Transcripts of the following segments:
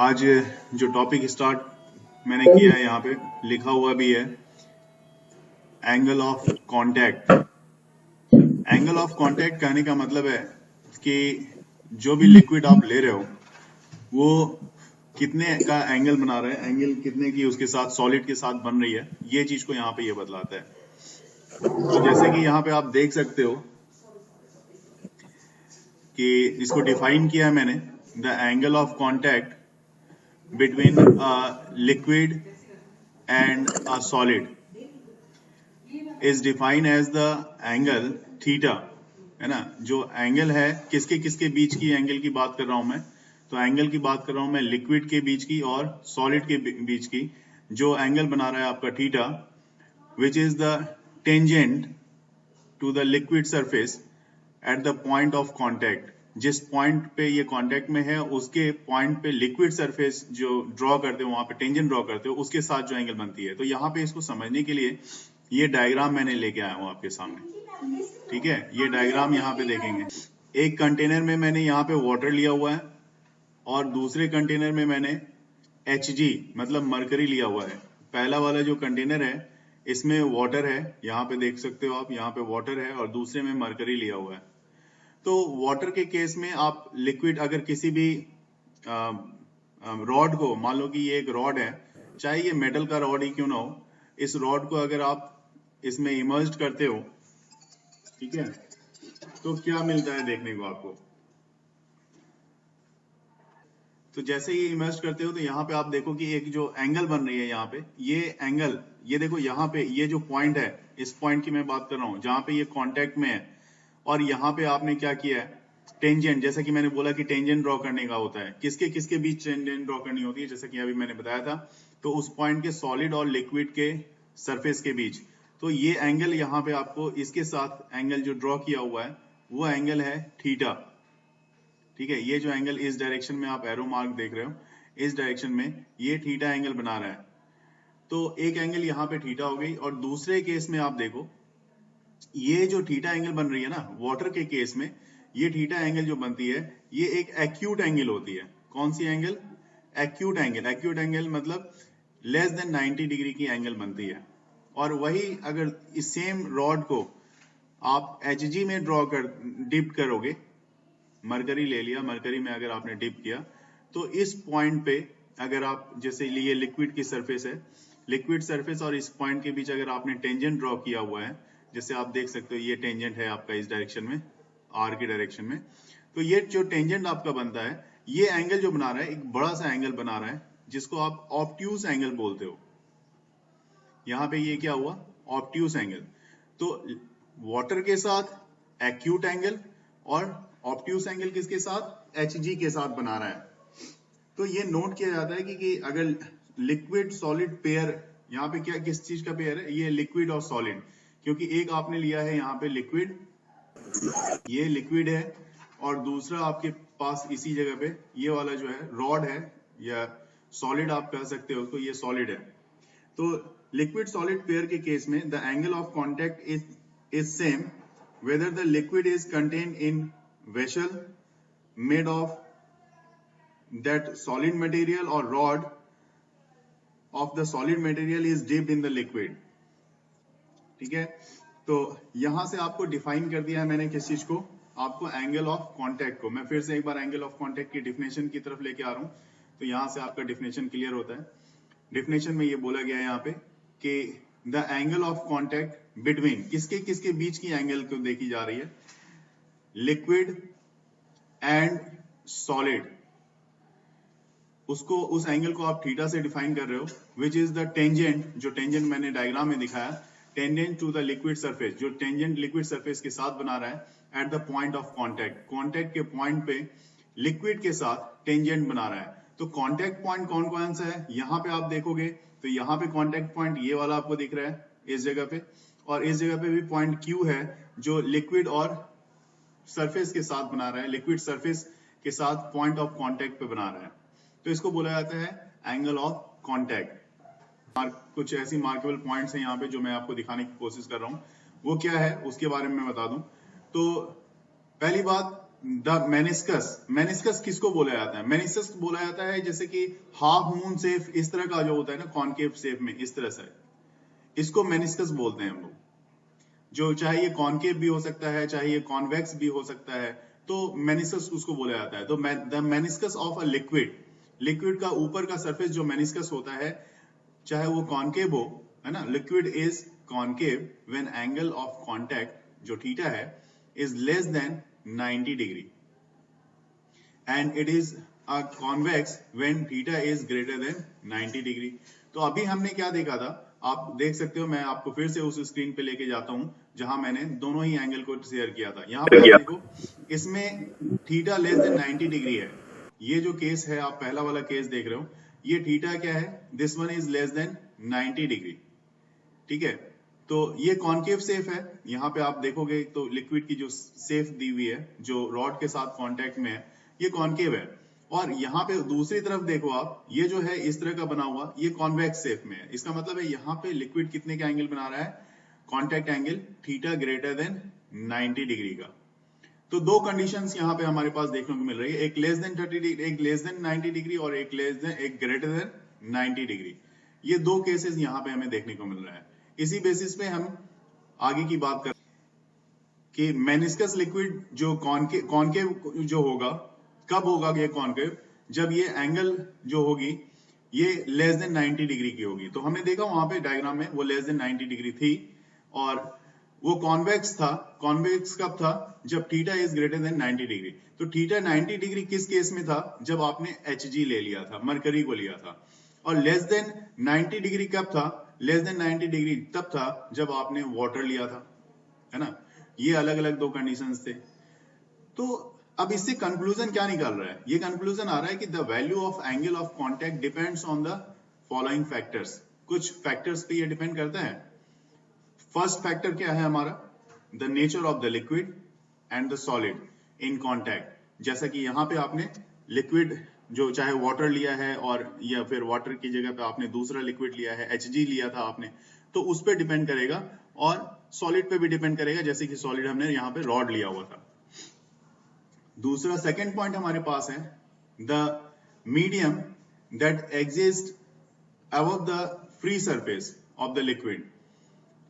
आज जो topic start मैंने किया है यहाँ पे लिखा हुआ भी है angle of contact. Angle of contact कहने का मतलब है कि जो भी लिक्विड आप ले रहे हो वो कितने का एंगल बना रहा है, एंगल कितने की उसके साथ सॉलिड के साथ बन रही है, ये चीज को यहाँ पे ये बतलाता है। तो जैसे कि यहाँ पे आप देख सकते हो कि इसको डिफाइन किया है मैंने, the angle of contact between a liquid and a solid is defined as the angle theta, है ना। जो एंगल है किसके किसके बीच की एंगल की बात कर रहा हूं मैं, तो एंगल की बात कर रहा हूं मैं लिक्विड के बीच की और सॉलिड के बीच की। जो एंगल बना रहा है आपका theta, which is the tangent to the liquid surface at the point of contact. जिस पॉइंट पे ये कांटेक्ट में है उसके पॉइंट पे लिक्विड सरफेस जो ड्रॉ करते हो, वहां पे टेंजेंट ड्रॉ करते हो, उसके साथ जो एंगल बनती है। तो यहाँ पे इसको समझने के लिए ये डायग्राम मैंने लेके आया हूँ आपके सामने, ठीक है। ये डायग्राम यहाँ पे देखेंगे। एक कंटेनर में मैंने यहाँ पे वाटर लिया हुआ है और दूसरे कंटेनर में मैंने Hg मतलब मरकरी लिया हुआ है। पहला वाला जो कंटेनर है इसमें वाटर है, यहाँ पे देख सकते हो आप, यहाँ पे वाटर है और दूसरे में मरकरी लिया हुआ है। तो वाटर के केस में आप लिक्विड अगर किसी भी रॉड को, मान लो कि ये एक रॉड है, चाहे ये मेटल का रॉड ही क्यों ना हो, इस रॉड को अगर आप इसमें इमर्ज करते हो, ठीक है, तो क्या मिलता है देखने को आपको। तो जैसे ही इमर्ज करते हो तो यहाँ पे आप देखो कि एक जो एंगल बन रही है यहाँ पे, ये एंगल, ये देखो यहाँ पे ये जो पॉइंट है, इस पॉइंट की मैं बात कर रहा हूँ जहां पे ये कांटेक्ट में है, और यहाँ पे आपने क्या किया है, टेंजेंट, जैसा कि मैंने बोला कि टेंजेंट ड्रॉ करने का होता है, किसके किसके बीच टेंजेंट ड्रॉ करनी होती है, जैसा कि अभी मैंने बताया था। तो उस पॉइंट के सॉलिड और लिक्विड के सरफेस के बीच, तो ये एंगल यहाँ पे आपको इसके साथ एंगल जो ड्रॉ किया हुआ है वो एंगल है थीटा, ठीक है। ये जो एंगल इस डायरेक्शन में आप एरो मार्क देख रहे हो, इस डायरेक्शन में ये थीटा एंगल बना रहा है। तो एक एंगल यहाँ पे थीटा हो गई, और दूसरे केस में आप देखो ये जो थीटा एंगल बन रही है ना, वाटर के केस में ये थीटा एंगल जो बनती है ये एक एक्यूट एंगल होती है। कौन सी angle? Acute angle. Acute angle मतलब लेस देन 90 डिग्री की एंगल बनती है। और वही अगर इस सेम रॉड को आप Hg में ड्रॉ कर डिप करोगे, मरकरी ले लिया, मरकरी में अगर आपने डिप किया, तो इस पॉइंट पे अगर आप, जैसे ये लिक्विड की सरफेस है, लिक्विड सरफेस और इस पॉइंट के बीच अगर आपने टेंजेंट ड्रॉ किया हुआ है, जैसे आप देख सकते हो ये टेंजेंट है आपका इस डायरेक्शन में, आर की डायरेक्शन में, तो ये जो टेंजेंट आपका बनता है, ये एंगल जो बना रहा है, एक बड़ा सा एंगल बना रहा है जिसको आप ऑब्ट्यूज एंगल बोलते हो। यहाँ पे ये क्या हुआ? Obtuse angle. तो वाटर के साथ एक्यूट एंगल और ऑब्ट्यूज एंगल किसके साथ? Hg के साथ बना रहा है। तो ये नोट किया जाता है कि अगर लिक्विड सॉलिड पेयर, यहाँ पे क्या किस चीज का पेयर है? ये लिक्विड और सॉलिड, क्योंकि एक आपने लिया है यहाँ पे लिक्विड, ये लिक्विड है, और दूसरा आपके पास इसी जगह पे ये वाला जो है रॉड है, या सॉलिड आप कह सकते हो उसको, ये सॉलिड है। तो लिक्विड सॉलिड पेयर के केस में the angle of contact is same whether the liquid is contained in vessel made of that solid material or rod of the solid material is dipped in the liquid, ठीक है। तो यहां से आपको define कर दिया है मैंने किस चीज को, आपको एंगल ऑफ कांटेक्ट को। मैं फिर से एक बार एंगल ऑफ कांटेक्ट की डिफिनेशन की तरफ लेके आ रहा हूं, तो यहां से आपका डिफिनेशन क्लियर होता है। डिफिनेशन में ये बोला गया है यहाँ पे कि the angle of contact between, किसके किसके बीच की एंगल को देखी जा रही है, लिक्विड एंड सॉलिड, उसको, उस एंगल को आप थीटा से डिफाइन कर रहे हो, विच इज द टेंजेंट, जो टेंजेंट मैंने डायग्राम में दिखाया, tangent to the liquid surface, जो टेंजेंट लिक्विड सरफेस के साथ बना रहा है at the point of contact, contact के पॉइंट पे लिक्विड के साथ टेंजेंट बना रहा है। तो कांटेक्ट पॉइंट कौन कौन सा है, यहाँ पे आप देखोगे तो यहाँ पे कांटेक्ट पॉइंट ये वाला आपको दिख रहा है इस जगह पे, और इस जगह पे भी पॉइंट Q है जो लिक्विड और सरफेस के साथ बना रहा है, लिक्विड सरफेस के साथ पॉइंट ऑफ कांटेक्ट पे बना रहा है। तो इसको बोला जाता है एंगल ऑफ कांटेक्ट। कुछ ऐसी मार्केबल पॉइंट्स हैं यहाँ पे जो मैं आपको दिखाने की कोशिश कर रहा हूँ, वो क्या है उसके बारे में बता दूं। तो पहली बात, द मेनिस्कस किसको बोला जाता है? मेनिस्कस बोला जाता है जैसे कि हाफ मून शेप, इस तरह का जो होता है ना कॉनकेव शेप में, इस तरह से, इसको मेनिस्कस बोलते हैं हम लोग। जो चाहे ये कॉनकेव भी हो सकता है, चाहे ये कॉन्वेक्स भी हो सकता है, तो मेनिस्कस उसको बोला जाता है। तो the meniscus of a liquid, liquid का ऊपर का सरफेस जो मेनिस्कस होता है, चाहे वो कॉनकेव हो, है ना, liquid is concave when angle of contact जो थीटा है is less than 90 degree and it is a convex when theta is greater than 90 degree. तो अभी हमने क्या देखा था, आप देख सकते हो, मैं आपको फिर से उस स्क्रीन पे लेके जाता हूं जहां मैंने दोनों ही एंगल को शेयर किया था। यहां पे आप देखो, इसमें थीटा लेस देन 90 डिग्री है। ये जो केस है, आप पहला वाला केस देख रहे हो, ये थीटा क्या है, this one is less than 90 degree, ठीक है। तो ये कॉनकेव सेफ है। यहाँ पे आप देखोगे तो लिक्विड की जो सेफ दी हुई है, जो रॉड के साथ कांटेक्ट में है, ये कॉनकेव है। और यहाँ पे दूसरी तरफ देखो आप, ये जो है इस तरह का बना हुआ, ये कॉन्वेक्स शेप में है। इसका मतलब है यहाँ पे लिक्विड कितने का एंगल बना रहा है, contact angle theta greater than 90 degree का। तो दो कंडीशंस यहाँ पे हमारे पास देखने को मिल रही है, एक लेस देन 30 डिग्री, एक लेस देन 90 डिग्री और एक ग्रेटर देन 90 डिग्री। ये दो केसेस यहाँ पे हमें देखने को मिल रहा है। इसी बेसिस पे हम आगे की बात कर कि मेनिस्कस लिक्विड जो कॉनकेव जो होगा, कब होगा ये कॉनकेव, जब ये एंगल जो होगी ये लेस देन 90 डिग्री की होगी। तो हमने देखा वहां पे डायग्राम में वो लेस देन 90 डिग्री थी, और वो कॉन्वेक्स था। कॉन्वेक्स कब था, जब theta is greater than 90 degree. तो थीटा 90 डिग्री किस केस में था, जब आपने Hg ले लिया था, मरकरी को लिया था। और लेस देन 90 डिग्री कब था, लेस देन 90 डिग्री तब था जब आपने वाटर लिया था, है ना। ये अलग अलग दो कंडीशंस थे। तो अब इससे कंक्लूजन क्या निकाल रहा है, ये कंक्लूजन आ रहा है कि the value of angle of contact depends on the following factors. कुछ फैक्टर्स पे ये डिपेंड करता है। फर्स्ट फैक्टर क्या है हमारा, the nature of the liquid and the solid in contact. जैसा कि यहाँ पे आपने लिक्विड जो चाहे वाटर लिया है, और या फिर वाटर की जगह पे आपने दूसरा लिक्विड लिया है, Hg लिया था आपने, तो उस पर डिपेंड करेगा। और सॉलिड पे भी डिपेंड करेगा, जैसे कि सॉलिड हमने यहाँ पे रॉड लिया हुआ था। दूसरा सेकेंड पॉइंट हमारे पास है the medium that exist above the free surface of the liquid,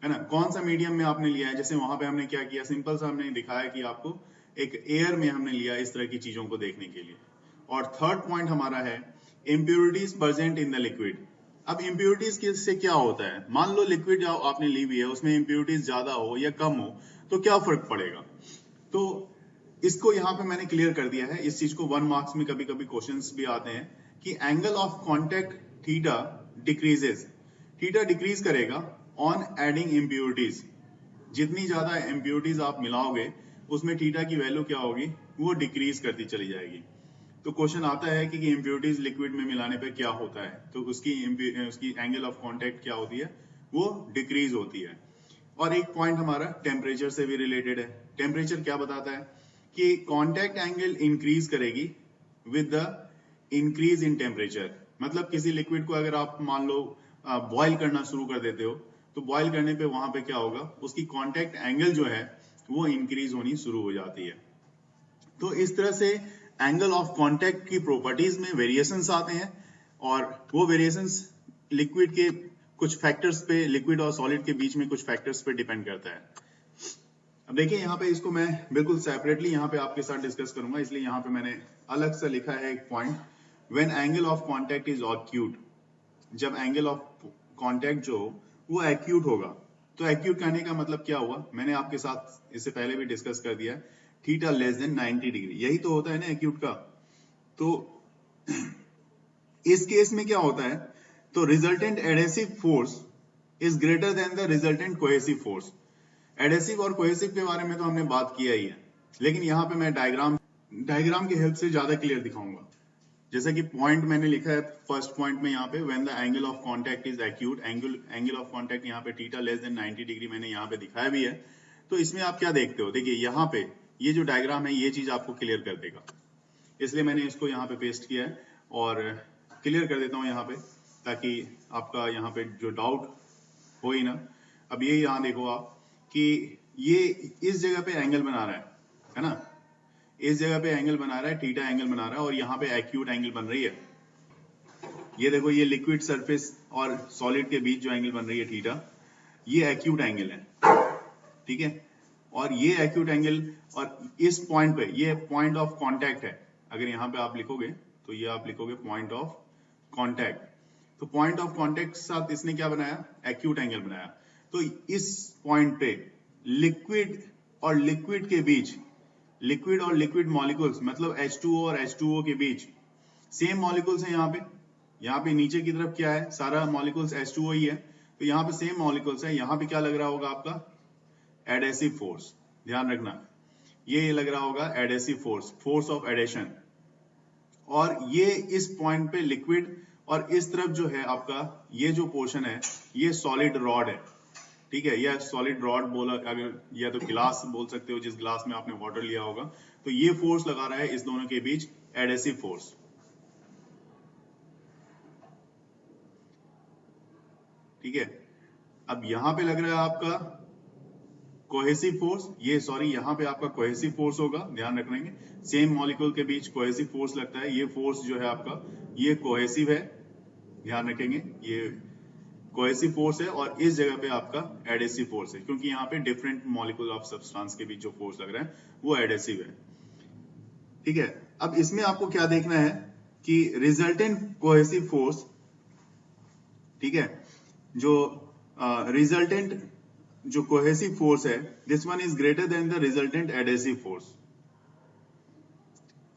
है ना। कौन सा मीडियम में आपने लिया है, जैसे वहां पे हमने क्या किया, सिंपल सा हमने दिखाया कि आपको एक एयर में हमने लिया इस तरह की चीजों को देखने के लिए। और थर्ड पॉइंट हमारा है impurities present in the liquid. अब इम्प्योरिटीज से क्या होता है, मान लो लिक्विड जो आपने ली हुई है उसमें इम्प्योरिटीज ज्यादा हो या कम हो, तो क्या फर्क पड़ेगा। तो इसको यहाँ पे मैंने क्लियर कर दिया है। इस चीज को 1 मार्क्स में कभी कभी क्वेश्चंस भी आते हैं कि angle of contact theta decreases, theta decrease करेगा ऑन एडिंग इम्प्योरिटीज। जितनी ज्यादा इम्प्योरिटीज आप मिलाओगे उसमें थीटा की वैल्यू क्या होगी, वो डिक्रीज करती चली जाएगी। तो क्वेश्चन आता है कि इम्प्योरिटीज लिक्विड में मिलाने पे क्या होता है, तो उसकी एंगल ऑफ कांटेक्ट क्या होती है, वो डिक्रीज होती है। और एक पॉइंट हमारा टेम्परेचर से भी रिलेटेड है। टेम्परेचर क्या बताता है कि कांटेक्ट एंगल इंक्रीज करेगी with the increase in temperature. मतलब किसी लिक्विड को अगर आप मान लो बॉईल करना शुरू कर देते हो, तो बॉईल करने पे वहां पे क्या होगा, उसकी कांटेक्ट एंगल जो है वो इंक्रीज होनी शुरू हो जाती है। तो इस तरह से एंगल ऑफ कांटेक्ट की प्रॉपर्टीज में वेरिएशंस आते हैं, और वो वेरिएशंस लिक्विड के कुछ फैक्टर्स पे, लिक्विड और सॉलिड के बीच में कुछ फैक्टर्स पे डिपेंड करता है। अब देखिए यहाँ पे इसको मैं बिल्कुल सेपरेटली यहाँ पे आपके साथ डिस्कस करूंगा, इसलिए यहाँ पे मैंने अलग से लिखा है एक point, when angle of contact is acute. जब एंगल ऑफ कांटेक्ट जो वो एक्यूट होगा, तो एक्यूट कहने का मतलब क्या हुआ, मैंने आपके साथ इससे पहले भी डिस्कस कर दिया, थीटा लेस देन 90 डिग्री, यही तो होता है ना एक्यूट का। तो इस केस में क्या होता है, तो resultant adhesive force is greater than the resultant cohesive force. Adhesive और कोहेसिव के बारे में तो हमने बात किया ही है, लेकिन यहाँ पे मैं डायग्राम की हेल्प से ज्यादा क्लियर दिखाऊंगा। जैसा कि पॉइंट मैंने लिखा है फर्स्ट पॉइंट में यहाँ पे, when the angle of contact is acute, angle of contact यहाँ पे थीटा लेस देन 90 डिग्री मैंने यहाँ पे दिखाया भी है। तो इसमें आप क्या देखते हो, देखिए यहाँ पे ये जो डायग्राम है ये चीज आपको क्लियर कर देगा, इसलिए मैंने इसको यहाँ पे पेस्ट किया है और क्लियर कर देता हूँ यहाँ पे, ताकि आपका यहाँ पे जो डाउट हो ही ना। अब ये यहाँ देखो आप कि ये इस जगह पे एंगल बना रहा है ना, इस जगह पे एंगल बना रहा है, थीटा एंगल बना रहा है, और यहाँ पे एक्यूट एंगल बन रही है। ये देखो, ये लिक्विड सरफेस और सॉलिड के बीच जो एंगल बन रही है थीटा, ये एक्यूट एंगल है, ठीक है। और ये एक्यूट एंगल, और इस पॉइंट पे ये पॉइंट ऑफ कांटेक्ट है। अगर यहाँ पे आप लिखोगे तो ये आप लिखोगे पॉइंट ऑफ कांटेक्ट। तो पॉइंट ऑफ कांटेक्ट के साथ इसने क्या बनाया, एक्यूट एंगल बनाया। तो इस पॉइंट पे लिक्विड और लिक्विड के बीच, लिक्विड और लिक्विड मॉलिक्यूल्स मतलब H2O और H2O के बीच सेम मॉलिक्यूल्स है। यहाँ पे नीचे की तरफ क्या है, सारा मॉलिक्यूल्स H2O ही है, तो यहाँ पे सेम मॉलिक्यूल्स है। यहाँ पे क्या लग रहा होगा आपका, एडेसिव फोर्स। ध्यान रखना, ये लग रहा होगा adhesive force, force of adhesion. और ये इस पॉइंट पे लिक्विड, और इस तरफ जो है आपका ये जो पोर्शन है ये सॉलिड रॉड है, ठीक है। यह सॉलिड रॉड बोला, अगर या तो गिलास बोल सकते हो, जिस गिलास में आपने वाटर लिया होगा। तो ये फोर्स लगा रहा है इस दोनों के बीच, एडेसिव फोर्स, ठीक है। अब यहां पे लग रहा है आपका कोहेसिव फोर्स, ये सॉरी यहाँ पे आपका कोहेसिव फोर्स होगा, ध्यान रखेंगे। सेम मॉलिक्यूल के बीच कोहेसिव फोर्स लगता है, ये फोर्स जो है आपका ये कोहेसिव है, ध्यान रखेंगे। ये कोहेसिव फोर्स है, और इस जगह पे आपका एडेसिव फोर्स है, क्योंकि यहाँ पे डिफरेंट मॉलिक्यूल ऑफ सब्सटेंस के बीच जो फोर्स लग रहा है वो एडेसिव है, ठीक है। अब इसमें आपको क्या देखना है कि रिजल्टेंट कोहेसिव फोर्स, ठीक है, जो रिजल्टेंट जो कोहेसिव फोर्स है, this one is greater than the resultant adhesive force,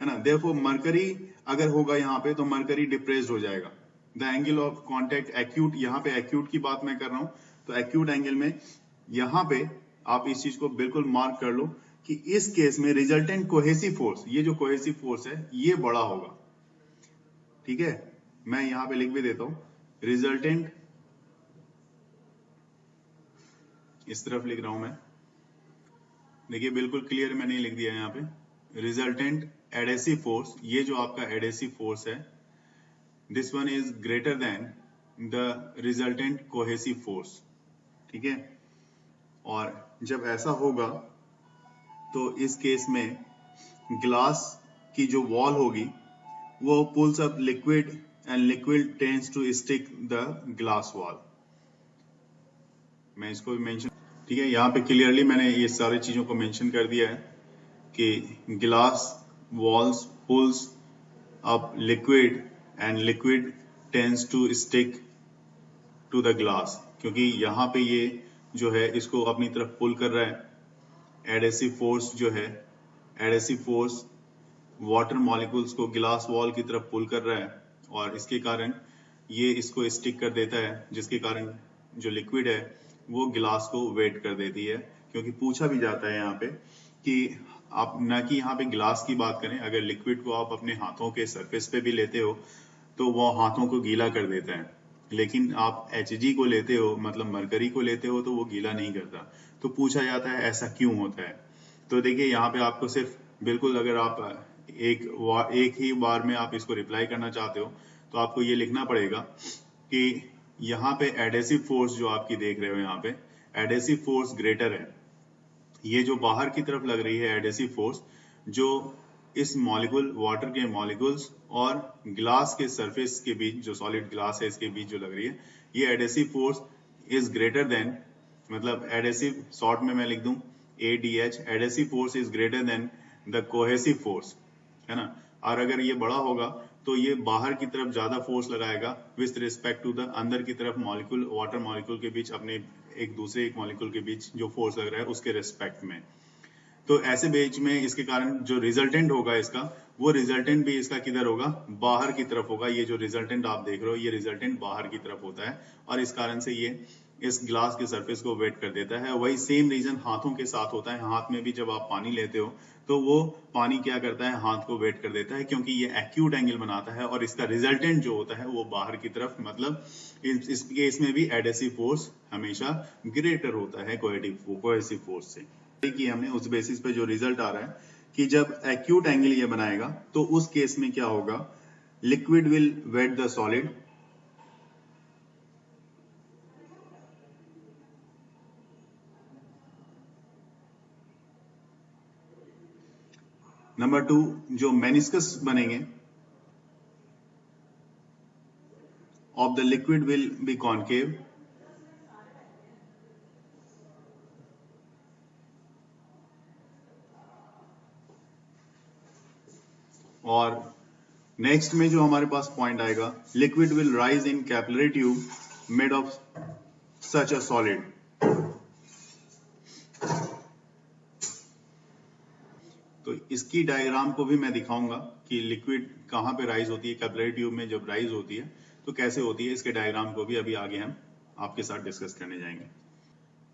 है ना। देयरफॉर मरकरी अगर होगा यहाँ पे तो मरकरी डिप्रेस्ड हो जाएगा। The angle of contact acute, यहाँ पे एक्यूट की बात मैं कर रहा हूं, तो एक्यूट एंगल में यहाँ पे आप इस चीज को बिल्कुल मार्क कर लो कि इस केस में रिजल्टेंट कोहेसिव फोर्स, ये जो कोहेसिव फोर्स है ये बड़ा होगा, ठीक है। मैं यहाँ पे लिख भी देता हूं, रिजल्टेंट, इस तरफ लिख रहा हूं मैं, देखिए बिल्कुल क्लियर मैंने लिख दिया है यहाँ पे, रिजल्टेंट एडेसिव फोर्स, ये जो आपका एडेसिव फोर्स है, this one is greater than the resultant cohesive force, ठीक है। और जब ऐसा होगा तो इस केस में ग्लास की जो वॉल होगी वो pulls up liquid, and liquid tends to stick the glass wall. मैं इसको भी मेंशन, ठीक है, यहाँ पे क्लियरली मैंने ये सारी चीजों को मेंशन कर दिया है कि glass walls pulls up liquid and liquid tends to stick to the glass, क्योंकि यहाँ पे ये जो है इसको अपनी तरफ पुल कर रहा है। एडेसिव फोर्स जो है, एडेसिव फोर्स वाटर मॉलिक्यूल्स को ग्लास वॉल की तरफ पुल कर रहा है, और इसके कारण ये इसको स्टिक कर देता है, जिसके कारण जो लिक्विड है वो गिलास को वेट कर देती है। क्योंकि पूछा भी जाता है यहाँ पे कि आप ना कि यहाँ पे गिलास की बात करें, अगर लिक्विड को आप अपने हाथों के सरफेस पे भी लेते हो तो वो हाथों को गीला कर देता है, लेकिन आप Hg को लेते हो, मतलब मरकरी को लेते हो, तो वो गीला नहीं करता। तो पूछा जाता है ऐसा क्यों होता है। तो देखिए यहाँ पे आपको सिर्फ बिल्कुल, अगर आप एक ही बार में आप इसको रिप्लाई करना चाहते हो तो आपको ये लिखना पड़ेगा कि यहाँ पे एडेसिव फोर्स जो आपकी देख रहे हो, यहाँ पे एडेसिव फोर्स ग्रेटर है। ये जो बाहर की तरफ लग रही है एडेसिव फोर्स, जो इस मॉलिक्यूल, वाटर के मॉलिक्यूल्स और ग्लास के सरफेस के बीच, जो सॉलिड ग्लास है इसके बीच जो लग रही है, ये adhesive force is greater than, मतलब एडेसिव शॉर्ट में मैं लिख दूं ADH, adhesive force is greater than the cohesive force, है ना। और अगर ये बड़ा होगा तो ये बाहर की तरफ ज्यादा फोर्स लगाएगा विथ रिस्पेक्ट टू द अंदर की तरफ मॉलिक्यूल, वाटर मॉलिक्यूल के बीच, अपने एक दूसरे एक मॉलिक्यूल के बीच जो फोर्स लग रहा है उसके रिस्पेक्ट में। तो ऐसे बीच में इसके कारण जो रिजल्टेंट होगा इसका, वो रिजल्टेंट भी इसका किधर होगा, बाहर की तरफ होगा। ये जो रिजल्टेंट आप देख रहे हो ये रिजल्टेंट बाहर की तरफ होता है, और इस कारण से ये इस ग्लास के सरफेस को वेट कर देता है। वही सेम रीजन हाथों के साथ होता है। हाथ में भी जब आप पानी लेते हो तो वो पानी क्या करता है, हाथ को वेट कर देता है, क्योंकि ये एक्यूट एंगल बनाता है, और इसका रिजल्टेंट जो होता है वो बाहर की तरफ, मतलब इस केस में भी एडेसिव फोर्स हमेशा ग्रेटर होता है कोहेसिव फोर्स से। कि हमने उस बेसिस पे जो रिजल्ट आ रहा है कि जब एक्यूट एंगल ये बनाएगा तो उस केस में क्या होगा, liquid will wet the solid, number 2 जो मेनिस्कस बनेंगे of the liquid will be concave और नेक्स्ट में जो हमारे पास पॉइंट आएगा, liquid will rise in capillary tube made of such a solid. तो इसकी डायग्राम को भी मैं दिखाऊंगा कि लिक्विड कहां पे राइज होती है, कैपिलरी ट्यूब में जब राइज होती है तो कैसे होती है। इसके डायग्राम को भी अभी आगे हम आपके साथ डिस्कस करने जाएंगे।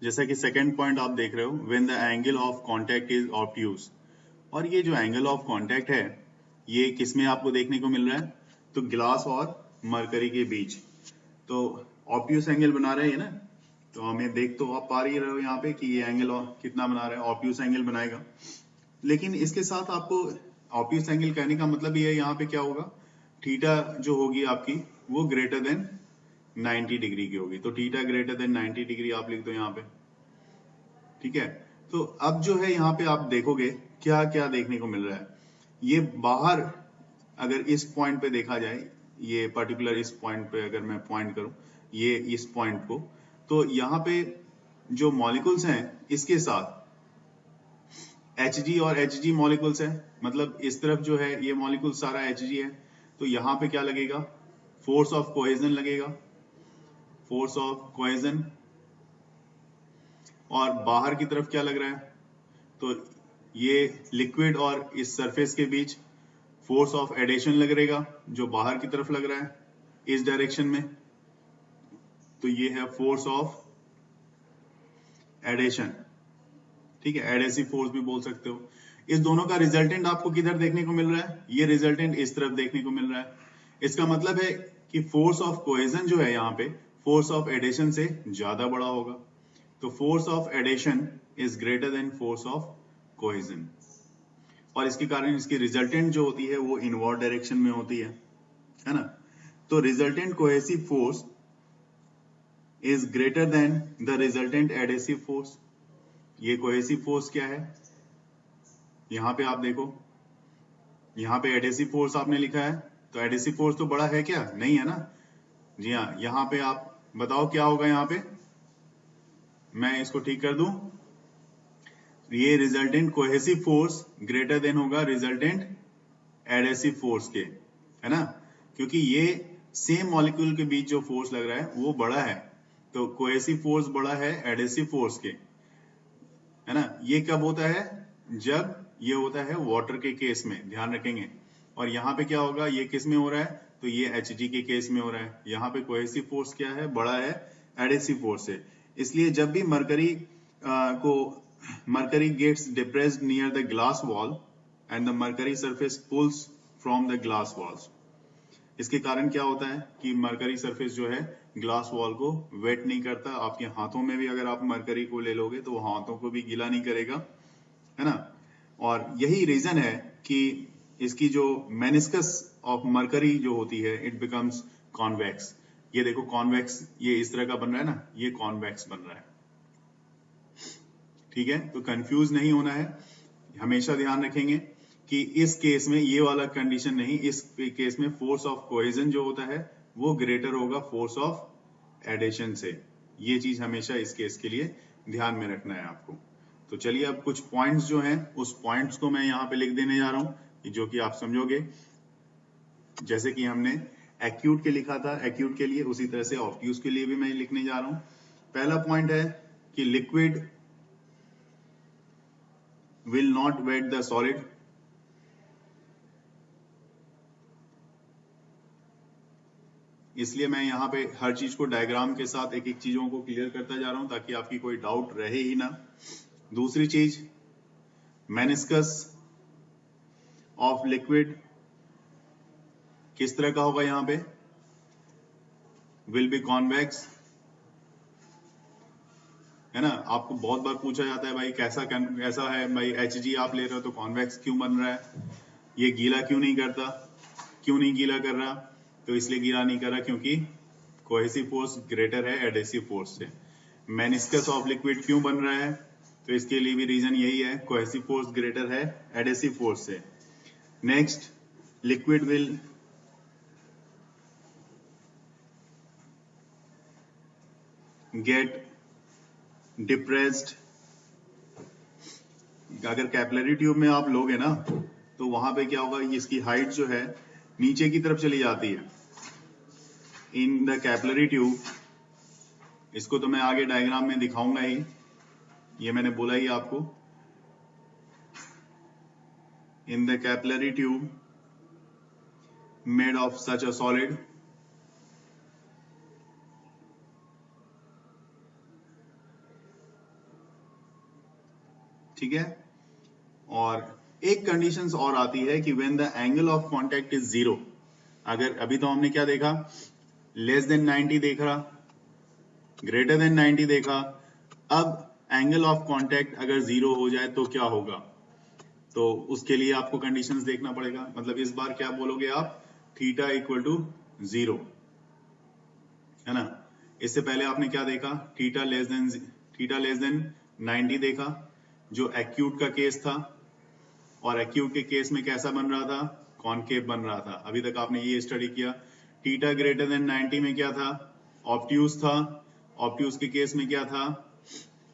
जैसा कि सेकंड पॉइंट आप देख रहे हो, when the angle of contact is obtuse, और ये जो एंगल ऑफ कांटेक्ट है ये किसमें आपको देखने को मिल रहा है, तो ग्लास और मरकरी के बीच। तो ऑब्ट्यूज एंगल बना रहे हैं ना, तो हमें देख तो आप पा रही रहे हो यहाँ पे कि ये एंगल कितना बना रहा है, ऑब्ट्यूज एंगल बनाएगा। लेकिन इसके साथ आपको ऑब्ट्यूज एंगल कहने का मतलब ये है, यहाँ पे क्या होगा, थीटा जो होगी आपकी वो ग्रेटर देन 90 डिग्री की होगी। तो थीटा ग्रेटर देन 90 डिग्री आप लिख दो यहाँ पे, ठीक है। तो अब जो है यहाँ पे आप देखोगे क्या क्या देखने को मिल रहा है। ये बाहर अगर इस पॉइंट पे देखा जाए, ये पर्टिकुलर इस पॉइंट पे अगर मैं पॉइंट करूं, ये इस पॉइंट को, तो यहाँ पे जो मॉलिक्यूल्स हैं इसके साथ Hg और Hg मॉलिक्यूल्स है, मतलब इस तरफ जो है ये मॉलिक्यूल सारा Hg है। तो यहाँ पे क्या लगेगा, फोर्स ऑफ कोहेजन लगेगा, फोर्स ऑफ कोहेजन। और बाहर की तरफ क्या लग रहा है, तो ये लिक्विड और इस सरफेस के बीच फोर्स ऑफ एडेशन लग रहेगा, जो बाहर की तरफ लग रहा है इस डायरेक्शन में। तो ये है फोर्स ऑफ एडेशन, ठीक है, एडेसिव फोर्स भी बोल सकते हो। इस दोनों का रिजल्टेंट आपको किधर देखने को मिल रहा है, ये रिजल्टेंट इस तरफ देखने को मिल रहा है। इसका मतलब है कि फोर्स ऑफ कोहेजन जो है यहाँ पे फोर्स ऑफ एडेशन से ज्यादा बड़ा होगा। तो force of adhesion is greater than force of cohesion, और इसके कारण इसकी रिजल्टेंट जो होती है वो इनवर्ड डायरेक्शन में होती है ना। तो resultant cohesive force is greater than the resultant adhesive force. ये कोहेसिव फोर्स क्या है, यहां पे आप देखो, यहां पे एडेसिव फोर्स आपने लिखा है, तो एडेसिव फोर्स तो बड़ा है क्या, नहीं है ना। जी हाँ, यहां पे आप बताओ क्या होगा, यहां पे मैं इसको ठीक कर दूं, ये resultant cohesive force greater than होगा रिजल्टेंट एडेसिव फोर्स के, है ना, क्योंकि ये सेम मॉलिक्यूल के बीच जो फोर्स लग रहा है वो बड़ा है। तो कोहेसिव फोर्स बड़ा है एडेसिव फोर्स के, है ना। ये कब होता है, जब ये होता है वाटर के केस में, ध्यान रखेंगे। और यहाँ पे क्या होगा, ये किस में हो रहा है, तो ये Hg के केस में हो रहा है। यहाँ पे कोहेसिव फोर्स क्या है, बड़ा है एडेसिव फोर्स से। इसलिए जब भी mercury gets depressed near the glass wall and the mercury surface pulls from the glass walls, इसके कारण क्या होता है कि मरकरी सरफेस जो है ग्लास वॉल को वेट नहीं करता। आपके हाथों में भी अगर आप मरकरी को ले लोगे तो वो हाथों को भी गीला नहीं करेगा, है ना। और यही रीजन है कि इसकी जो मेनिस्कस ऑफ मरकरी जो होती है इट बिकम्स कॉन्वेक्स। ये देखो कॉन्वेक्स, ये इस तरह का बन रहा है ना, ये कॉन्वेक्स बन रहा है, ठीक है। तो कंफ्यूज नहीं होना है, हमेशा ध्यान रखेंगे कि इस केस में ये वाला कंडीशन नहीं, इस केस में फोर्स ऑफ कोहेजन जो होता है वो ग्रेटर होगा फोर्स ऑफ एडेशन से। ये चीज हमेशा इस केस के लिए ध्यान में रखना है आपको। तो चलिए अब कुछ पॉइंट्स जो हैं उस पॉइंट्स को मैं यहाँ पे लिख देने जा रहा हूँ जो कि आप समझोगे। जैसे कि हमने एक्यूट के लिखा था एक्यूट के लिए, उसी तरह से ऑब्ट्यूज के लिए भी मैं लिखने जा रहा हूँ। पहला पॉइंट है कि liquid will not wet the solid। इसलिए मैं यहाँ पे हर चीज को डायग्राम के साथ एक एक चीजों को क्लियर करता जा रहा हूं ताकि आपकी कोई डाउट रहे ही ना। दूसरी चीज, मेनिस्कस ऑफ लिक्विड किस तरह का होगा, यहाँ पे विल बी कॉन्वेक्स, है ना। आपको बहुत बार पूछा जाता है भाई कैसा है भाई, Hg आप ले रहे हो तो कॉन्वेक्स क्यों बन रहा है, ये गीला क्यों नहीं करता, क्यों नहीं गीला कर रहा, तो इसलिए गीला नहीं कर रहा क्योंकि कोहेसिव फोर्स ग्रेटर है एडेसिव फोर्स से। मेनिस्कस ऑफ लिक्विड क्यों बन रहा है, तो इसके लिए भी रीजन यही है, कोहेसिव फोर्स ग्रेटर है एडेसिव फोर्स से। Next, liquid will get depressed. अगर कैपिलरी ट्यूब में आप लोगे ना तो वहां पे क्या होगा, इसकी हाइट जो है नीचे की तरफ चली जाती है इन द कैपिलरी ट्यूब। इसको तो मैं आगे डायग्राम में दिखाऊंगा ही, ये मैंने बोला ही आपको। In the capillary tube made of such a solid, ठीक है। और एक कंडीशंस और आती है कि when the angle of contact is zero. अगर अभी तो हमने क्या देखा, लेस देन 90 देखा, ग्रेटर देन 90 देखा। अब एंगल ऑफ कांटेक्ट अगर जीरो हो जाए तो क्या होगा, तो उसके लिए आपको कंडीशंस देखना पड़ेगा। मतलब इस बार क्या बोलोगे आप, थीटा इक्वल टू जीरो, है ना। इससे पहले आपने क्या देखा, थीटा लेस देन 90 देखा, जो एक्यूट का केस था। और एक्यूट के केस में कैसा बन रहा था, कॉनकेव बन रहा था। अभी तक आपने ये स्टडी किया। थीटा ग्रेटर देन 90 में क्या था, ऑब्ट्यूज था। ऑब्ट्यूज के केस में क्या था,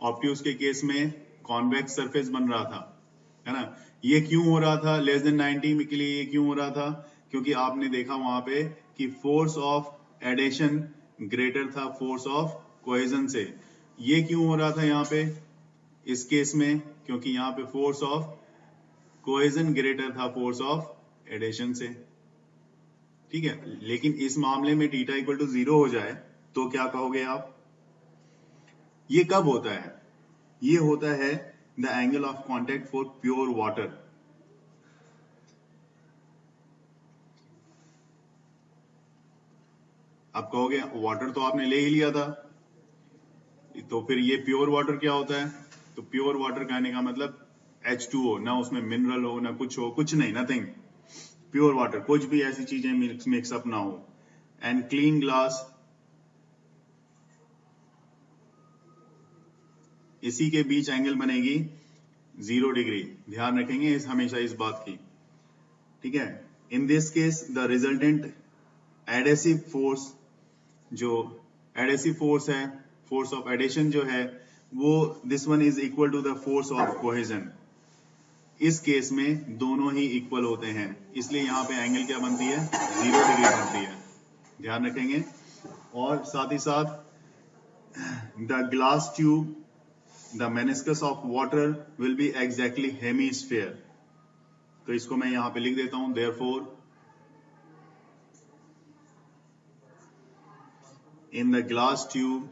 ऑब्ट्यूज के केस में कॉन्वेक्स सरफेस बन रहा था, है ना। ये क्यों हो रहा था लेस देन 90 के लिए, ये क्यों हो रहा था, क्योंकि आपने देखा वहां पे कि फोर्स ऑफ एडेशन ग्रेटर था फोर्स ऑफ कोहेजन से। ये क्यों हो रहा था यहाँ पे इस केस में, क्योंकि यहाँ पे फोर्स ऑफ कोहेजन ग्रेटर था फोर्स ऑफ एडेशन से, ठीक है। लेकिन इस मामले में थीटा इक्वल टू जीरो हो जाए तो क्या कहोगे आप, ये कब होता है, ये होता है the angle of contact for pure water. आप कहोगे वाटर तो आपने ले ही लिया था, तो फिर ये प्योर वाटर क्या होता है। तो प्योर वाटर कहने का मतलब H2O, ना उसमें मिनरल हो ना कुछ हो, कुछ नहीं, नथिंग। प्योर वाटर, कुछ भी ऐसी चीजें मिक्सअप ना हो। एंड क्लीन ग्लास, इसी के बीच एंगल बनेगी 0 डिग्री। ध्यान रखेंगे हमेशा इस बात की, ठीक है। In this case the resultant adhesive force, जो एडेसिव फोर्स है, फोर्स ऑफ एडेशन जो है वो this one is equal to the force of cohesion. इस केस में दोनों ही इक्वल होते हैं, इसलिए यहां पे एंगल क्या बनती है, 0 डिग्री बनती है। ध्यान रखेंगे। और साथ ही साथ the glass tube, the meniscus of water will be exactly hemisphere. तो इसको मैं यहां पे लिख देता हूं, therefore in the glass tube